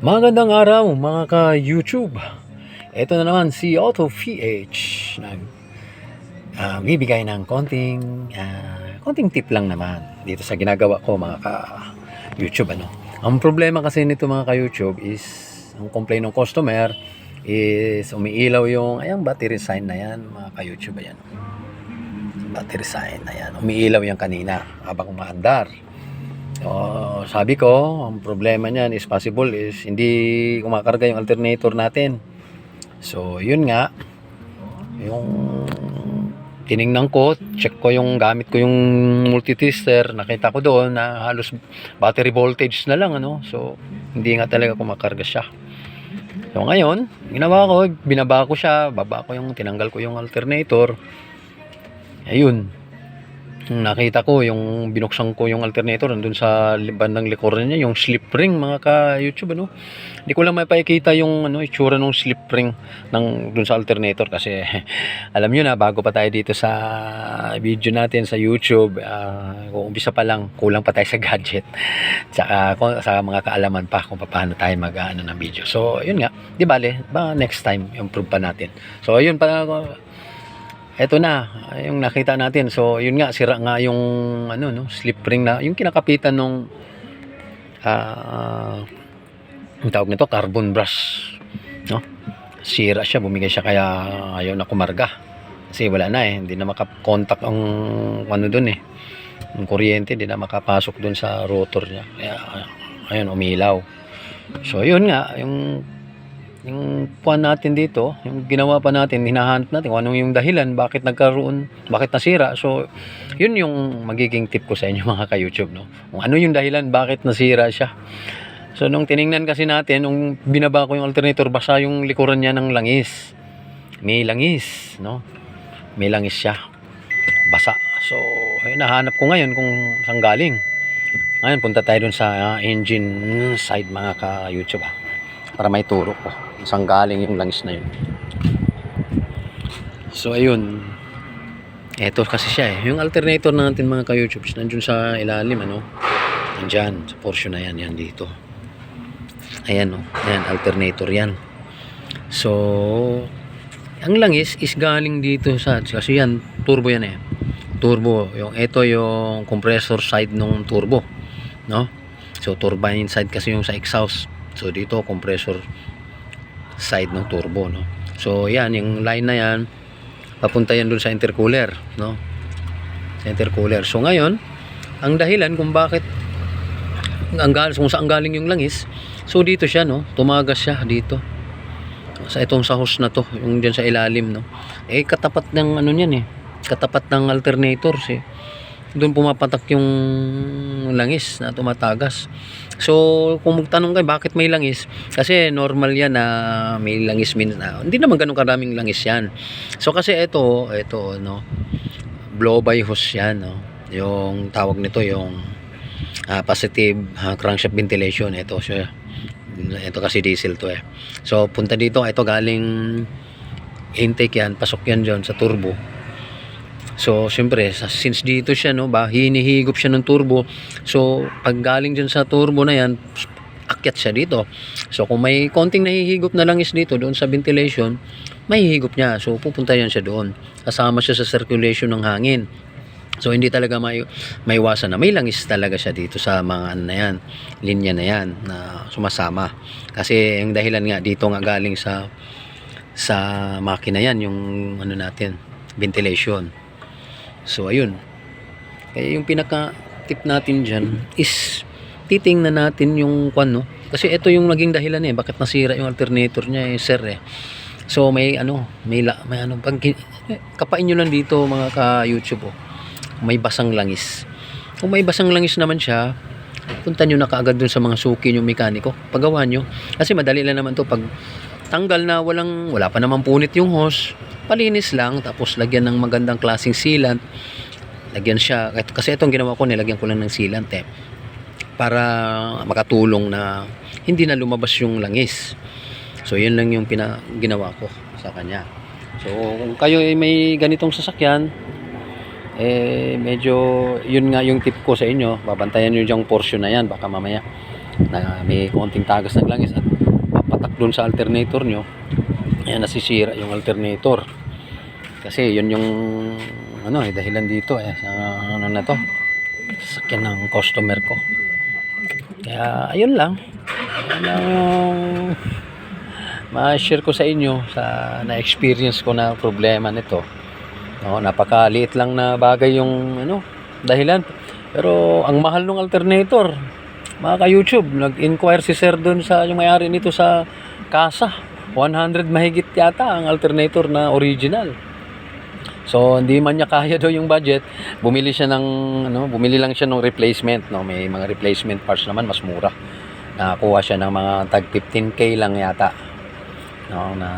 Magandang araw mga ka-YouTube. Ito na naman si Auto PH nag bibigay ng konting tip lang naman dito sa ginagawa ko mga ka-YouTube Ang problema kasi nito mga ka-YouTube is ang complaint ng customer is umiilaw yung battery sign na yan mga ka-YouTube Battery sign na yan. Umiilaw yan kanina habang umaandar. Sabi ko, ang problema niyan is possible is hindi kumakarga yung alternator natin. So, yun nga, yung tiningnan ko, check ko yung gamit ko yung multitester, nakita ko doon na halos battery voltage na lang So, hindi nga talaga kumakarga siya. So, ngayon, ginawa ko, binaba ko siya, tinanggal ko yung alternator. Ayun. Nakita ko yung binuksan ko yung alternator nandun sa bandang likuran niya yung slip ring mga ka-YouTube Hindi ko lang maipakita yung itsura ng slip ring dun sa alternator kasi alam niyo na bago pa tayo dito sa video natin sa YouTube, kung umpisa pa lang kulang pa tayo sa gadget tsaka sa mga kaalaman pa kung paano tayo ng video. So yun nga, di bale next time improve pa natin. So ayun pa, eto na yung nakita natin. So yun nga, sira nga yung slip ring na yung kinakapitan nung ang tawag nito carbon brush sira siya, bumigay siya kaya ayaw na kumarga kasi wala na hindi na makakontak ang doon yung kuryente, hindi na makapasok doon sa rotor niya kaya ayun umilaw. So yun nga, yung puwan natin dito, yung ginawa pa natin, hinahanap natin kung anong yung dahilan, bakit nasira. So, yun yung magiging tip ko sa inyo mga ka-YouTube, Kung ano yung dahilan, bakit nasira siya. So, nung tiningnan kasi natin, nung binaba ko yung alternator, basa yung likuran niya ng langis. May langis, May langis siya. Basa. So, nahanap ko ngayon kung saan galing. Ngayon, punta tayo dun sa engine side mga ka-YouTube, para may turo ko saan galing yung langis na yun. So ayun, eto kasi siya yung alternator natin mga ka-YouTube nandiyan sa ilalim nandyan sa portion na yan dito. Ayan ayan, alternator yan. So ang langis is galing dito kasi yan turbo yan turbo, ito yung compressor side ng turbo so turbine side kasi yung sa exhaust. So dito compressor side ng turbo So yan, yung line na yan papunta yan dun sa intercooler sa intercooler. So ngayon, ang dahilan kung bakit kung saan galing yung langis, so dito siya tumagas siya dito sa itong sa hose na to, yung dyan sa ilalim katapat ng katapat ng alternator doon pumapatak yung langis na tumatagas. So kung magtanong kayo bakit may langis, kasi normal yan na may langis hindi naman ganun karaming langis yan. So kasi ito blow by hose yan yung tawag nito yung positive crankshaft ventilation. Ito kasi diesel to So punta dito, ito galing intake yan, pasok yan dyan sa turbo. So, siyempre, since dito siya, hinihigop siya ng turbo. So, pag galing dyan sa turbo na yan, akyat siya dito. So, kung may konting nahihigop na langis dito, doon sa ventilation, mahihigop niya. So, pupunta yan siya doon. Kasama siya sa circulation ng hangin. So, hindi talaga maiwasan na may langis talaga siya dito sa mga linya na yan, na sumasama. Kasi, yung dahilan nga, dito nga galing sa makina yan, yung natin, ventilation. So ayun, kaya yung pinaka tip natin dyan is titingnan natin yung kasi ito yung naging dahilan bakit nasira yung alternator niya sir So may pag kapain nyo lang dito mga ka-YouTube may basang langis. Kung may basang langis naman siya, punta nyo na kaagad dun sa mga suki yung mekaniko, pagawa nyo, kasi madali lang naman to. Pag tanggal na wala pa naman punit yung hose, palinis lang, tapos lagyan ng magandang klaseng sealant, lagyan siya, kasi itong ginawa ko, nilagyan ko lang ng sealant para makatulong na hindi na lumabas yung langis. So yun lang yung ginawa ko sa kanya. So kung kayo ay may ganitong sasakyan, medyo yun nga yung tip ko sa inyo, babantayan nyo yung portion na yan, baka mamaya na may konting tagas ng langis at papatak dun sa alternator nyo, ayan, nasisira yung alternator. Kasi yun yung dahilan dito sa na to, sasakyan ng customer ko. Kaya ayun lang, ma-share ko sa inyo sa na-experience ko na problema nito. Napakaliit lang na bagay yung dahilan. Pero ang mahal ng alternator, mga ka-YouTube, nag-inquire si sir doon sa yung may-ari nito sa kasa. 100 mahigit yata ang alternator na original. So hindi man niya kaya daw yung budget, bumili lang siya ng replacement, May mga replacement parts naman mas mura. Nakakuha siya ng mga tag 15k lang yata. Na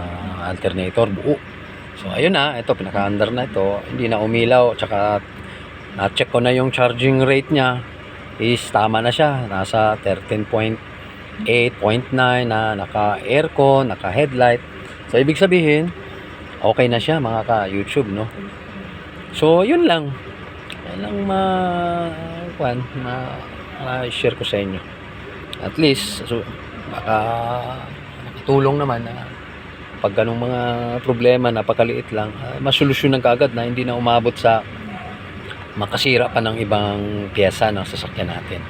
alternator buo. So ayun ito pinaka-under na ito, hindi na umilaw, tsaka na-check ko na yung charging rate niya is tama na siya, nasa 13.8, 0.9 na naka-aircon, naka-headlight. So ibig sabihin, okay na siya mga ka-YouTube, So yun lang. Yan lang ma-share ko sa inyo. At least baka nakatulong naman na pag ganung mga problema napakaliit lang, masolusyonan kaagad na hindi na umabot sa makasira pa ng ibang piyesa ng sasakyan natin.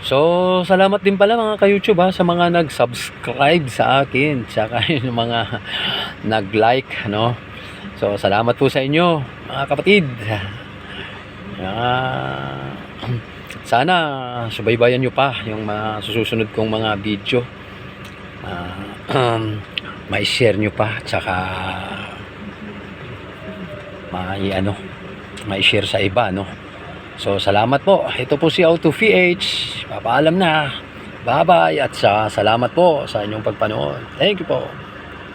So, salamat din pala mga ka-YouTube sa mga nag-subscribe sa akin, tsaka yung mga nag-like, So, salamat po sa inyo, mga kapatid. Sana subaybayan nyo pa yung mga susunod kong mga video. Ma-share nyo pa, tsaka ma-share sa iba, So, salamat po. Ito po si Auto VH. Papaalam na. Bye-bye at salamat po sa inyong pagpanood. Thank you po.